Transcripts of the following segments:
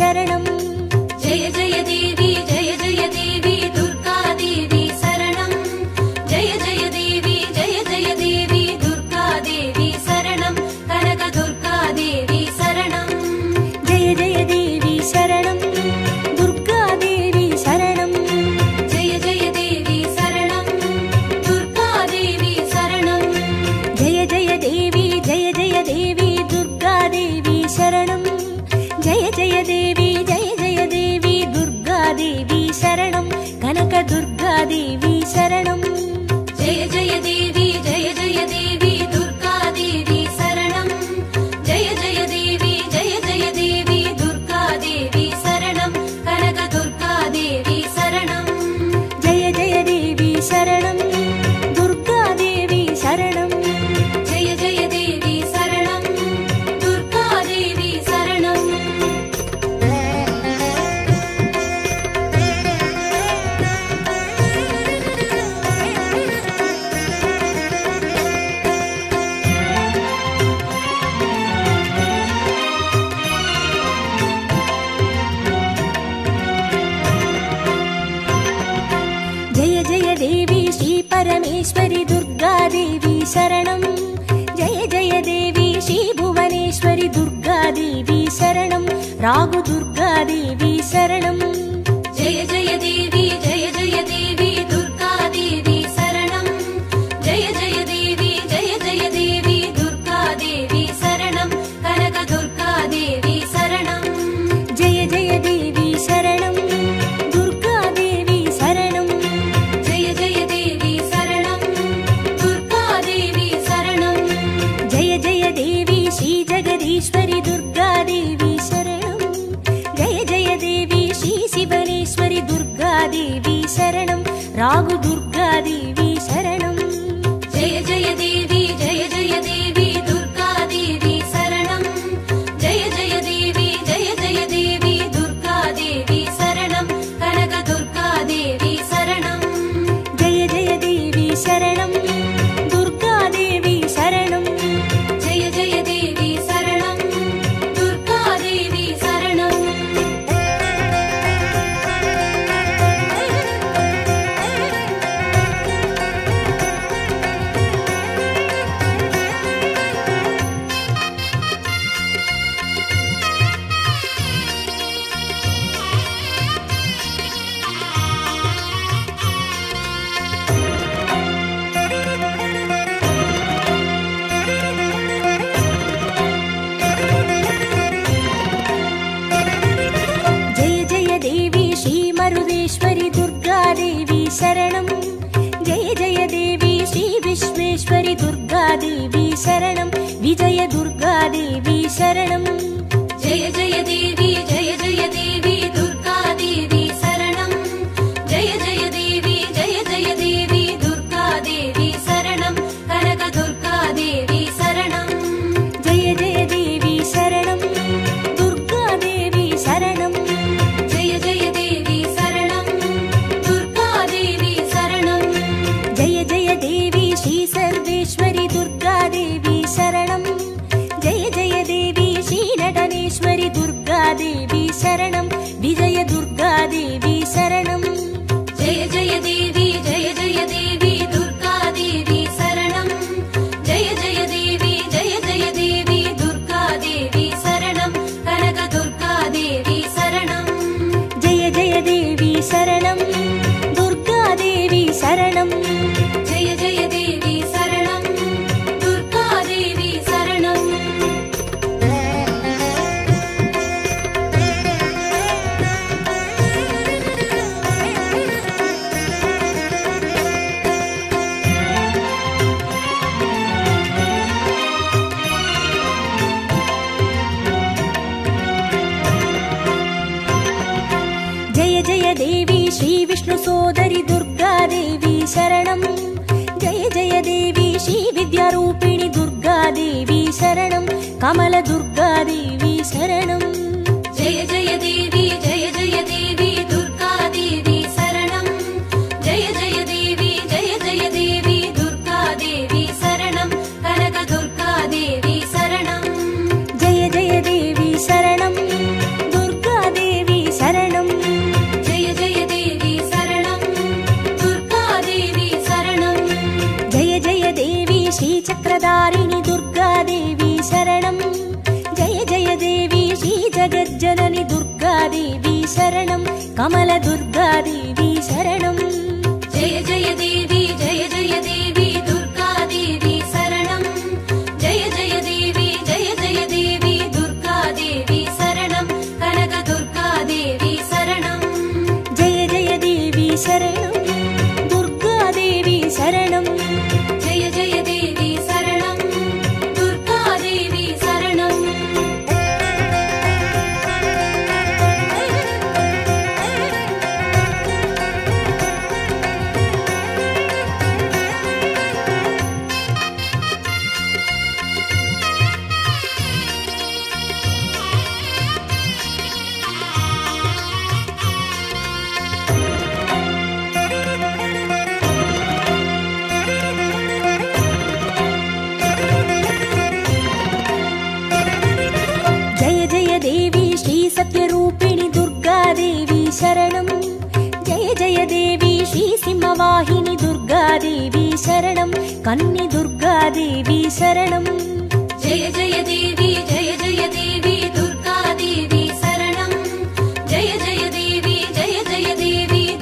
शरणं जय जय देवी दुर्गा देवी शरणं जय जय देवी दुर्गा देवी शरणं कनक दुर्गा देवी शरणं जय जय देवी शरणं दुर्गा देवी शरणं जय जय देवी शरणं दुर्गा देवी शरणं जय जय देवी दुर्गा देवी शरणं जय जय देवी दुर्गा देवी शरणं कनक दुर्गा देवी शरणं जय जय देवी दुर्गा देवी शरणं जय जय देवी दुर्गा देवी शरणं कनक दुर्गा देवी शरणं जय जय देवी शरणं दुर्गा देवी शरणं जय जय देवी शरणं दुर्गा देवी शरणं जय जय देवी श्री परमेश्वरी दुर्गा देवी शरणं जय जय देवी श्री भुवनेश्वरी दुर्गा देवी शरणं रागु दुर्गा देवी शरणं जय जय देवी दुर्गा देवी शरणं जय जय देवी दुर्गा देवी शरणं कनक दुर्गा देवी शरणं जय जय देवी शरणं दुर्गा देवी शरणं जय जय देवी शरणं दुर्गा देवी शरणं जय जय देवी श्री जगदीश्वरी दुर्गा देवी शरणं जय जय देवी श्री शिवनेश्वरी दुर्गा देवी शरणं रागु दुर्गा देवी शरणं जय जय देवी दुर्गा देवी शरणं जय जय देवी दुर्गा देवी शरणं कनक दुर्गा देवी शरणं जय जय देवी शरणं दुर्गा देवी शरणं जय जय देवी शरणं दुर्गा देवी शरणं जय जय देवी श्री मरुदेश्वरी दुर्गा देवी शरणं जय जय देवी श्री विश्वेश्वरी दुर्गा देवी शरणं विजय दुर्गा देवी शरणं जय जय देवी दुर्गा देवी शरणं जय जय देवी दुर्गा देवी शरणं कनक दुर्गा देवी शरणं जय जय देवी शरणं दुर्गा देवी शरणं जय जय देवी शरणं दुर्गा देवी शरणं जय जय देवी श्री सर्वेश्वरी दुर्गा देवी शरणं जय जय देवी श्री नटनेश्वरी दुर्गा देवी शरणं विजय दुर्गा देवी शरणं जय जय देवी दुर्गा देवी शरणं जय जय देवी दुर्गा देवी शरणं कनक दुर्गा देवी शरणं जय जय देवी शरणं दुर्गा देवी शरणं जय जय देवी शरणं दुर्गा देवी शरणं जय जय देवी श्री विष्णु सोदरी दुर्गा देवी शरणं जय जय देवी श्री विद्यारूपिणी दुर्गा देवी शरणं कमल दुर्गा देवी शरणं जय जय देवी दुर्गा देवी शरणं जय जय देवी दुर्गा देवी शरणं कनक दुर्गा देवी शरणं जय जय देवी शरणं दुर्गा देवी शरणं कमलदुर्गादेवी शरणं जय जय देवी दुर्गादेवी शरणं जय जय देवी दुर्गादेवी शरणं कनकदुर्गादेवी शरणं जय जय देवी शरणं दुर्गादेवी शरणं जय जय देवी शरणं दुर्गादेवी शरणं देवी श्री सत्यरूपिणी दुर्गादेवी शरणं जय जय देवी श्री सिंहवाहिनी दुर्गादेवी शरणं कन्नी दुर्गादेवी शरणं जय जय देवी दुर्गादेवी शरणं जय जय देवी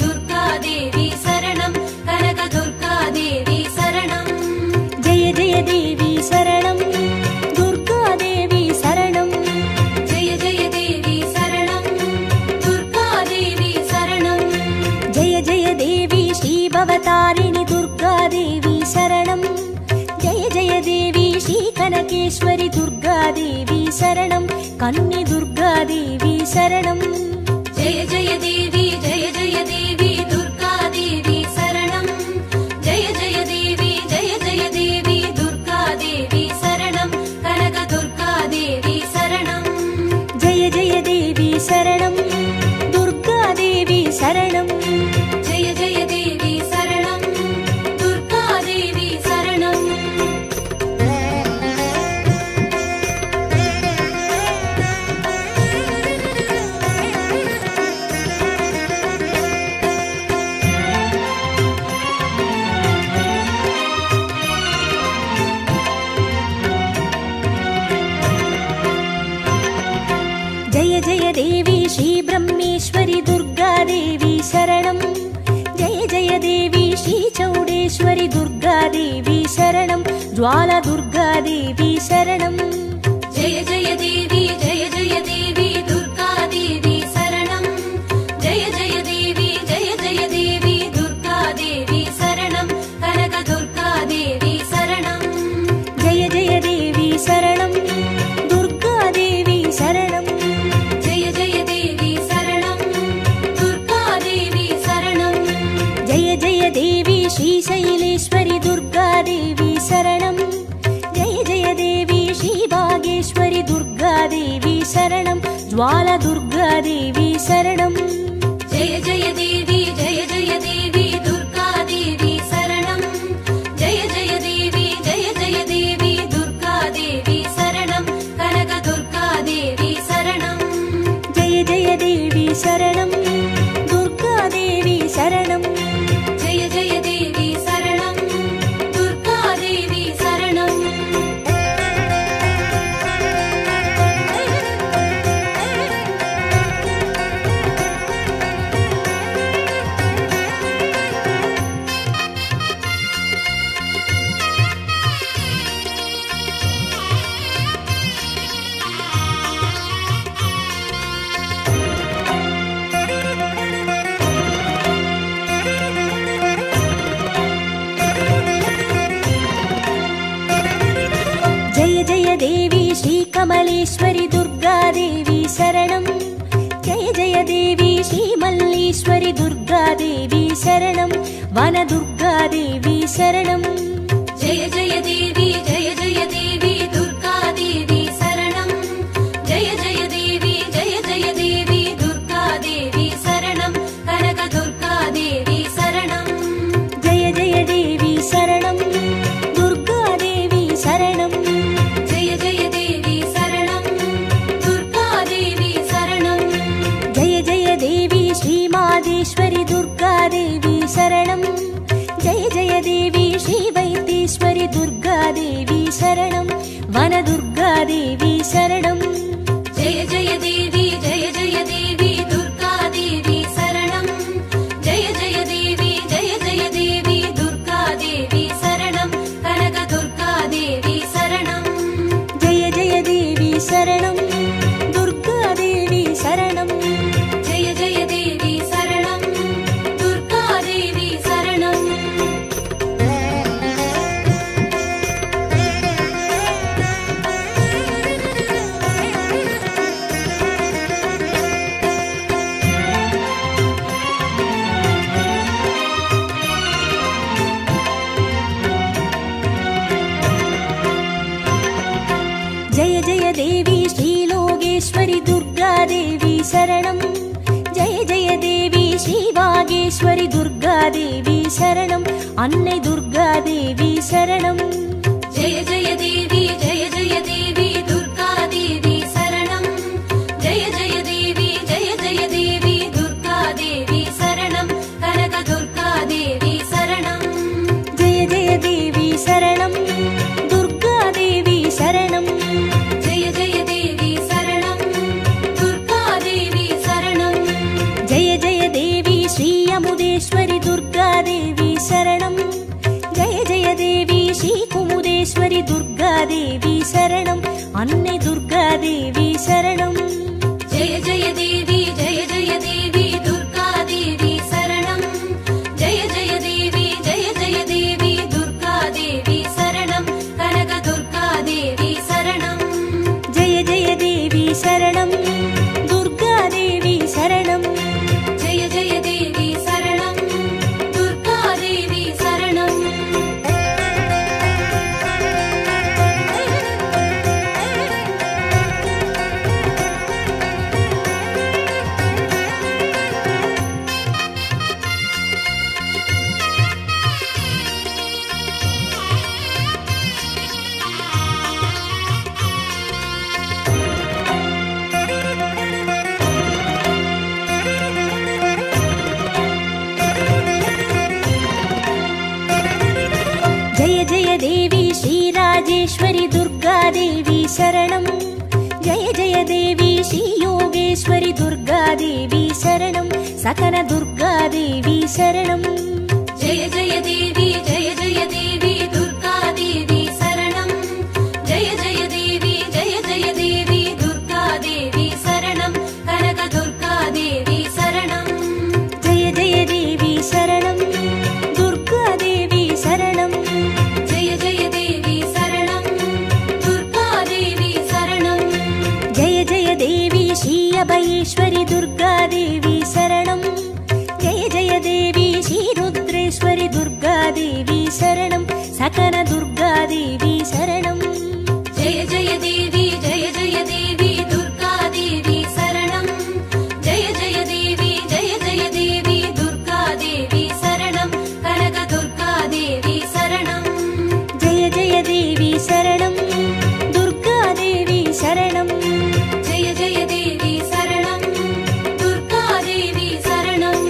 दुर्गादेवी शरणं कनकदुर्गादेवी शरणं जय जय देवी शरणं दुर्गादेवी शरणं जय जय देवी शरणं दुर्गादेवी शरणं जय जय देवी श्री भवतारिणी दुर्गादेवी शरणं जय जय देवी श्री कनकेश्वरी दुर्गादेवी शरणं कन्नी दुर्गादेवी शरणं जय जय देवी दुर्गादेवी शरणं जय जय देवी दुर्गादेवी शरणं कनकदुर्गादेवी शरणं जय जय देवी शरणं दुर्गादेवी शरणं जय जय देवी शरणं दुर्गादेवी शरणं जय जय देवी श्री ब्रह्मेश्वरी दुर्गादेवी शरणं जय जय देवी श्री चौडेश्वरी दुर्गादेवी शरणं ज्वाला दुर्गादेवी शरणं जय जय देवी दुर्गादेवी शरणं जय जय देवी दुर्गादेवी शरणं कनकदुर्गादेवी शरणं जय जय देवी शरणं दुर्गादेवी शरणं जय जय देवी शरणं दुर्गादेवी शरणं जय जय देवी श्री शैलेश्वरी दुर्गादेवी शरणं जय जय देवी श्री भागेश्वरी दुर्गादेवी शरणं ज्वाला दुर्गादेवी शरणं जय जय देवी दुर्गादेवी शरणं जय जय देवी दुर्गादेवी शरणं कनकदुर्गादेवी शरणं जय जय देवी शरणं दुर्गादेवी शरणं जय जय देवी शरणं दुर्गादेवी शरणं जय जय देवी श्री कमलेश्वरी दुर्गादेवी शरणं जय जय देवी श्री मल्लेश्वरी दुर्गादेवी शरणं वनदुर्गादेवी शरणं जय जय देवी दुर्गादेवी शरणं जय जय देवी दुर्गादेवी शरणं कनकदुर्गादेवी शरणं जय जय देवी शरणं दुर्गादेवी शरणं जय जय देवी शरणं दुर्गादेवी शरणं जय जय देवी श्री मादेश्वरी दुर्गादेवी शरणं जय जय देवी श्री वैद्येश्वरी दुर्गादेवी शरणं वनदुर्गादेवी शरणं जय जय देवी दुर्गादेवी மகேஸ்வரி துர்காதேவி சரணம். அன்னை துர்காதேவி சரணம். ஜெய ஜெய தேவி ஜெய ஜெய தேவி துர்காதேவி சரணம். ஜெய ஜெய தேவி ஜெய ஜெய தேவி துர்காதேவி சரணம். கனக துர்காதேவி சரணம். ஜெய ஜெய தேவி சரணம். துர்காதேவி சரணம். ஜெய ஜெய தேவி சரணம். துர்காதேவி சரணம். ஜெய ஜெய தேவி ஸ்ரீ அமுதேஸ்வரி துர்காதேவி சரணம். ஜெய ஜெய தேவி ஸ்ரீ குமுதேஸ்வரி துர்காதேவி சரணம். அன்னை துர்காதேவி சரணம். ஜெய ஜெய தேவி ஜெய ஜெய தேவி துர்காதேவி சரணம். ஜெய ஜெய தேவி ஜெய ஜெய தேவி துர்காதேவி சரணம். கனக துர்காதேவி சரணம். ஜெய ஜெய தேவி சரணம். துர்காதேவி சரணம். ஜெய ஜெய தேவி சரணம். துர்காதேவி சரணம். ஜெய ஜெய தேவி ஸ்ரீ ராஜேஸ்வரி துர்காதேவி சரணம். ஜெய ஜெய தேவி ஸ்ரீ யோகேஸ்வரி துர்காதேவி சரணம். சகன துர்காதேவி சரணம். ஜெய ஜெய தேவி ஜெய ஜெய தேவி துர்காதேவி சரணம். ஜெய ஜெய தேவி ஜெய ஜெய தேவி துர்காதேவி சரணம். கனக துர்காதேவி சரணம். ஜெய ஜெய தேவி சரணம். துர்காதேவி சரணம். ஜெய ஜெய தேவி சரணம். துர்காதேவி சரணம். ஜெய ஜெய தேவி ஸ்ரீ அபயேஸ்வரி துர்காதேவி சரணம். ஜெய ஜெய தேவி ஸ்ரீ ருத்ரேஸ்வரி துர்காதேவி சரணம். சகன துர்காதேவி சரணம். ஜெய ஜெய தேவி ஜெய ஜெய தேவி துர்காதேவி சரணம். ஜெய ஜெய தேவி ஜெய ஜெய தேவி துர்காதேவி சரணம். கனக துர்காதேவி சரணம். ஜெய ஜெய தேவி சரணம். துர்காதேவி சரணம். ஜெய ஜெய தேவி சரணம். துர்காதேவி சரணம்.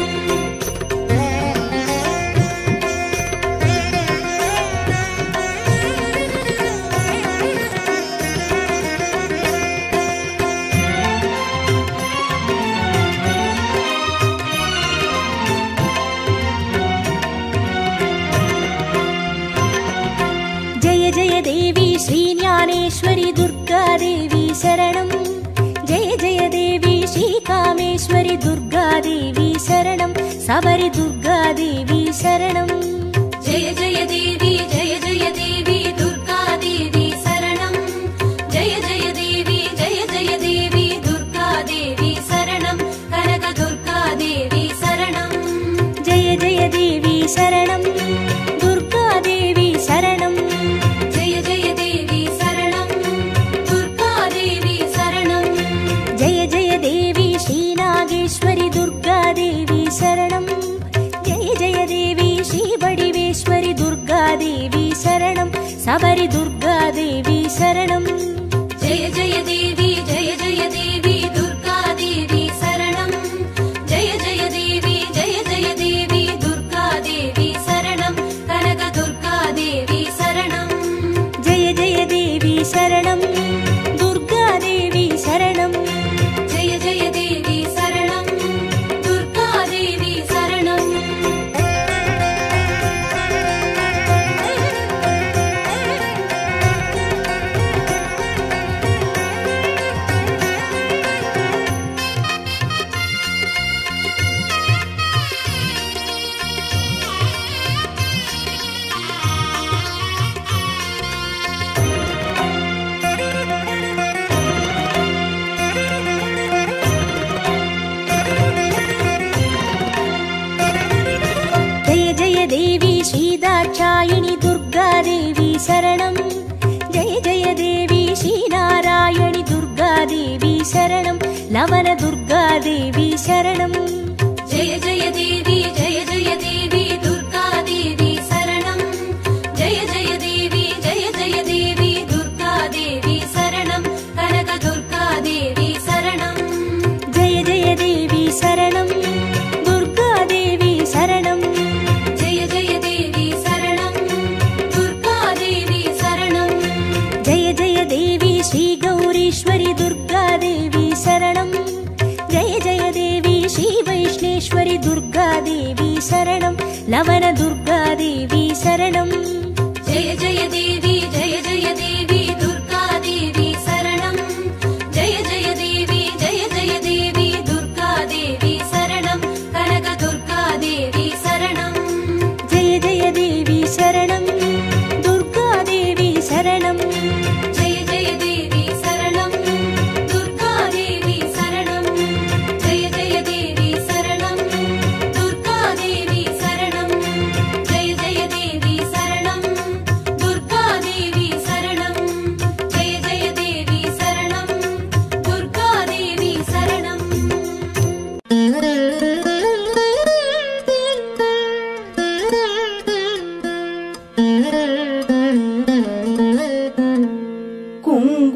ஜெய ஜெய தேவி ஸ்ரீ ஞானேஸ்வரி துர்காதேவி சரணம். ஜெய ஜெய தேவி ஸ்ரீ காமேஸ்வரி துர்காதேவி சரணம். சபரி துர்காதேவி சரணம். ஜெய ஜெய தேவி ஜெய ஜெய தேவி துர்காதேவி சரணம். ஜெய ஜெய தேவி ஜெய ஜெய தேவி துர்காதேவி சரணம். கனக துர்காதேவி சரணம். ஜெய ஜெய தேவி சரணம். துர்காதேவி சரணம். ஜெய ஜெய தேவி சரணம். துர்காதேவி சரணம். ஜெய ஜெய தேவி ஸ்ரீ நாகேஸ்வரி துர்காதேவி சரணம். ஜெய ஜெய தேவி ஸ்ரீ வடிவேஸ்வரி துர்காதேவி சரணம். சபரி துர்காதேவி சரணம். ஜெய ஜெய தேவி ஜெய ஜெய தேவி துர்காதேவி சரணம். ஜெய ஜெய தேவி ஜெய ஜெய தேவி துர்காதேவி சரணம். கனக துர்காதேவி சரணம். ஜெய ஜெய தேவி சரணம். துர்காதேவி சரணம். ஜெய ஜெய தேவி சரணம். துர்காதேவி சரணம். தேவி ஸ்ரீ தாட்சாயினி துர்காதேவி சரணம். ஜெய ஜெய தேவி ஸ்ரீ நாராயணி துர்காதேவி சரணம். லவன துர்காதேவி சரணம். ஜெய ஜெய தேவி ஜெய देवी शरणं लवण दुर्गा देवी शरणं जय जय देवी दुर्गा देवी शरणं जय जय देवी दुर्गा देवी शरणं कनक दुर्गा देवी शरणं जय जय देवी शरणं दुर्गा देवी शरणं जय जय देवी शरणं दुर्गा देवी शरणं जय जय देवी शरणं दुर्गा देवी शरणं जय जय देवी शरणं दुर्गा देवी शरणं जय जय देवी शरणं दुर्गा देवी शरणं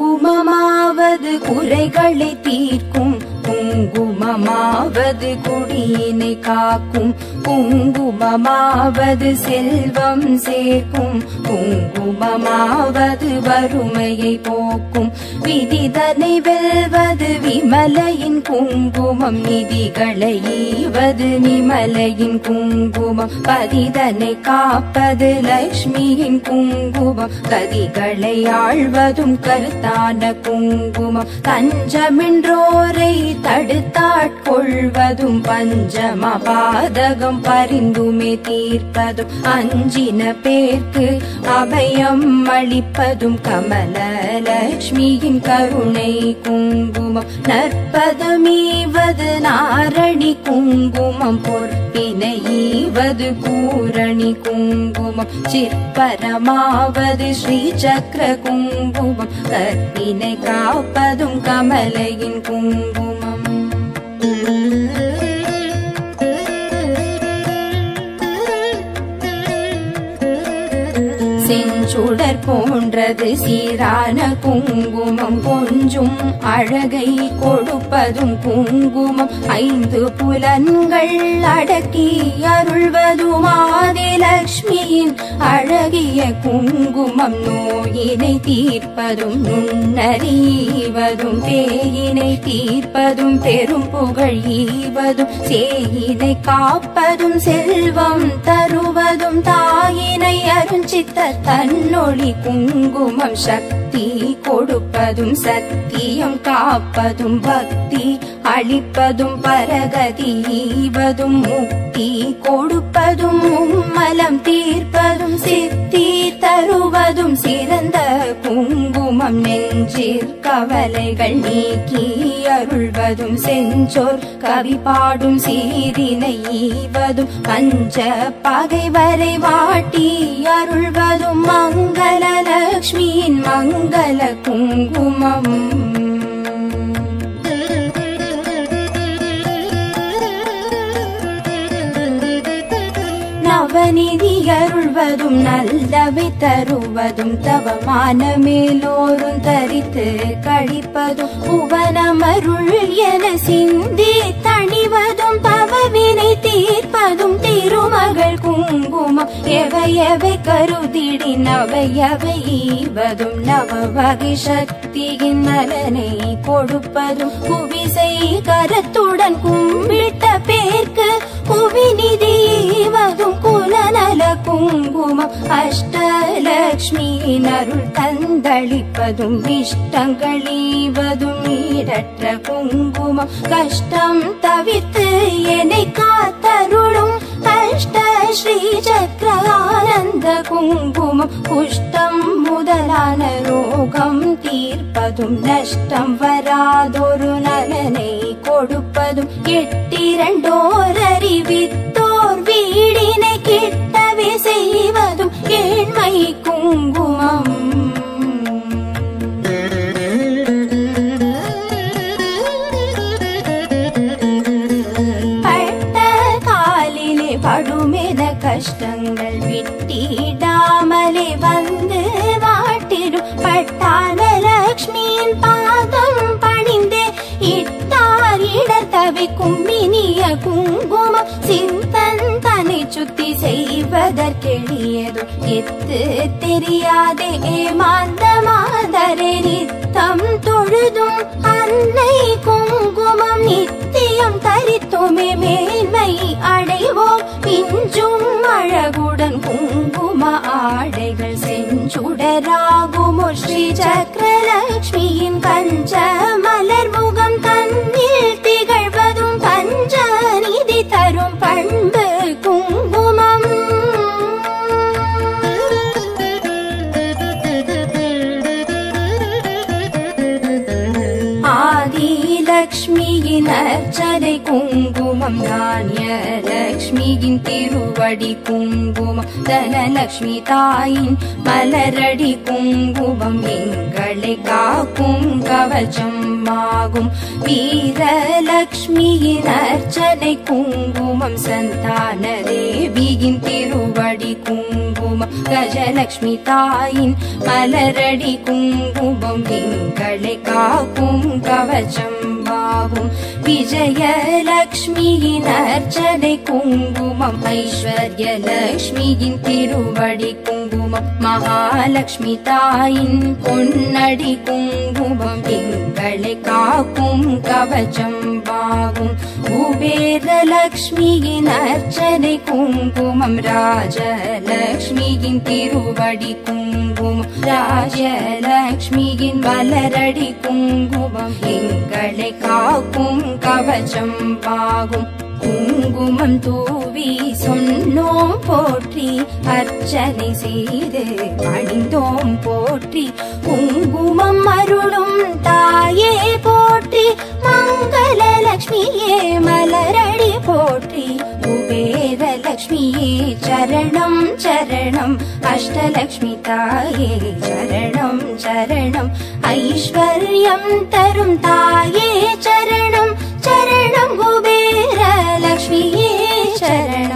குங்குமமாவது குறைகளை தீர்க்கும் குங்குமமாவது குடியினை காக்கும் குங்குமமாவது செல்வம் சேர்க்கும் குங்குமமாவது வறுமையை போக்கும் விதிதனை வெல்வது விமலையின் குங்குமம் நிதிகளை ஈவது நிமலையின் குங்குமம் பதிதனை காப்பது லக்ஷ்மியின் குங்குமம் கதிகளை ஆழ்வதும் கருத்தான குங்குமம் தஞ்சமென்றோரை தடுத்தாட்கொள்வதும் பஞ்சம பாதகம் பரிந்துமே தீர்ப்பதும் அஞ்சின பேர்க்கு அபயம் அளிப்பதும் கமல லக்ஷ்மியின் கருணை குங்குமம் நற்பதமீவது நாரணி குங்குமம் பொற்பினை ஈவது பூரணி குங்குமம் சிற்பரமாவது ஸ்ரீ சக்கர குங்குமம் கற்பினை காப்பதும் கமலையின் குங்குமம் செஞ்சுடர் போன்றது சீரான குங்குமம் கொஞ்சும் அழகை கொடுப்பதும் குங்குமம் ஐந்து புலன்கள் அடக்கி அருள்வதும் ஆதிலக்ஷ்மியின் அழகிய குங்குமம் நோயினை தீர்ப்பதும் நுண்ணறிவதும் பேயினை தீர்ப்பதும் பெரும் புகழ் ஈவதும் சேயினை காப்பதும் செல்வம் தருவதும் தாயினை அருஞ்சித்த தன்னொளி குங்குமம் சக்தி கொடுப்பதும் சத்தியம் காப்பதும் பக்தி அளிப்பதும் பரகதி ஈவதும் முக்தி கொடுப்பதும் மும்மலம் தீர்ப்பதும் சித்தி தருவதும் சிறந்த குங்குமம் நெஞ்சிற் கவலைகள் நீக்கி அருள்வதும் செஞ்சோர் கவி பாடும் சீரினை ஈவதும் பஞ்ச பகைவரை வாட்டி அருள்வதும் மங்கள லக்ஷ்மியின் மங்கள குங்குமம் நவநிதி அருள்வதும் நல்லவை தருவதும் தவமான மேலோரும் தரித்து கழிப்பதும் புவனமருள் என சிந்தி தணிவதும் பவவினை தீர்ப்பதும் திருமகள் குங்குமம் எவை எவை கருதிடி நவையவை ஈவதும் நவ வகை சக்தியின் நலனை கொடுப்பதும் புவிசை கரத்துடன் கும்பிட்ட பேர்க்கு புவிநிதி ஈவதும் குலநல குங்குமம் அஷ்டலக்ஷ்மியின் அருள் தந்தளிப்பதும் இஷ்டங்கள் ஈவதும் ஈடற்ற குங்குமம் கஷ்டம் தவிர்த்து என்னை காத்தருளும் அஷ்ட ஸ்ரீ சக்கர ஆனந்த குங்குமம் குஷ்டம் முதலான ரோகம் தீர்ப்பதும் நஷ்டம் வராதொரு நலனை கொடுப்பதும் எட்டிரண்டோர் அறிவித்தோர் வீடினை கிட்டவே செய்வதும் ஏழ்மை குங்குமம் படுமென கஷ்டங்கள் விட்டிடாமலே வந்து வாட்டிடும் பட்டான லக்ஷ்மியின் பாதம் பணிந்தே இட்டார் இடத்தவை கும்பினிய குங்குமம் சிந்தன் தனை சுத்தி செய்வதற்கெளியதோ எத்து தெரியாதே ஏமாந்த மாதரே நித்தம் தொழுதும் அன்னை குங்குமம் நித்தியம் தரித்துமே மேன்மை அடைவோம் பிஞ்சும் அழகுடன் குங்கும ஆடைகள் செஞ்சுடராகுமோ ஸ்ரீ சக்கரலட்சுமியின் பஞ்ச மலர் முகம் தன்னில் திகழ்வதும் பஞ்சநிதி தரும் பண்பு குங்குமம் ஆதிலட்சுமியின் அர்ச்சனை குங்குமம் தானிய லட்சுமியின் திருவடி குங்குமம் தனலட்சுமி தாயின் மலரடி குங்குமம் எங்களை காக்கும் கவச்சம் ஆகும் வீரலட்சுமியின் அர்ச்சனை குங்குமம் சந்தான தேவியின் திருவடி குங்குமம் கஜலட்சுமி தாயின் மலரடி குங்குமம் எங்களை காக்கும் கவச்சம் ஆகும் விஜயலட்சுமியின் அர்ச்சனை குங்குமம் ஐஸ்வர்யலட்சுமியின் திருவடி குங்குமம் மகாலட்சுமி தாயின் பொன்னடி குங்குமம் எங்களை காக்கும் கவச்சம் ஆகும் குபேரலட்சுமியின் அர்ச்சனை குங்குமம் ராஜலட்சுமியின் திருவடி குங்குமம் ராஜலட்சுமியின் மலரடி குங்குமம் எங்களை காக்கும் கவச்சம் ஆகும் குங்குமம் தூவி சொன்னோம் போற்றி அர்ச்சனை செய்து பணிந்தோம் போற்றி குங்குமம் அருளும் தாயே போற்றி மங்களலட்சுமியே மலரடி போற்றி குபேரலட்சுமியே சரணம் சரணம் அஷ்டலட்சுமி தாயே சரணம் சரணம் ஐஸ்வர்யம் தரும் தாயே சரணம் சரணம் குபேரலட்சுமியே சரணம்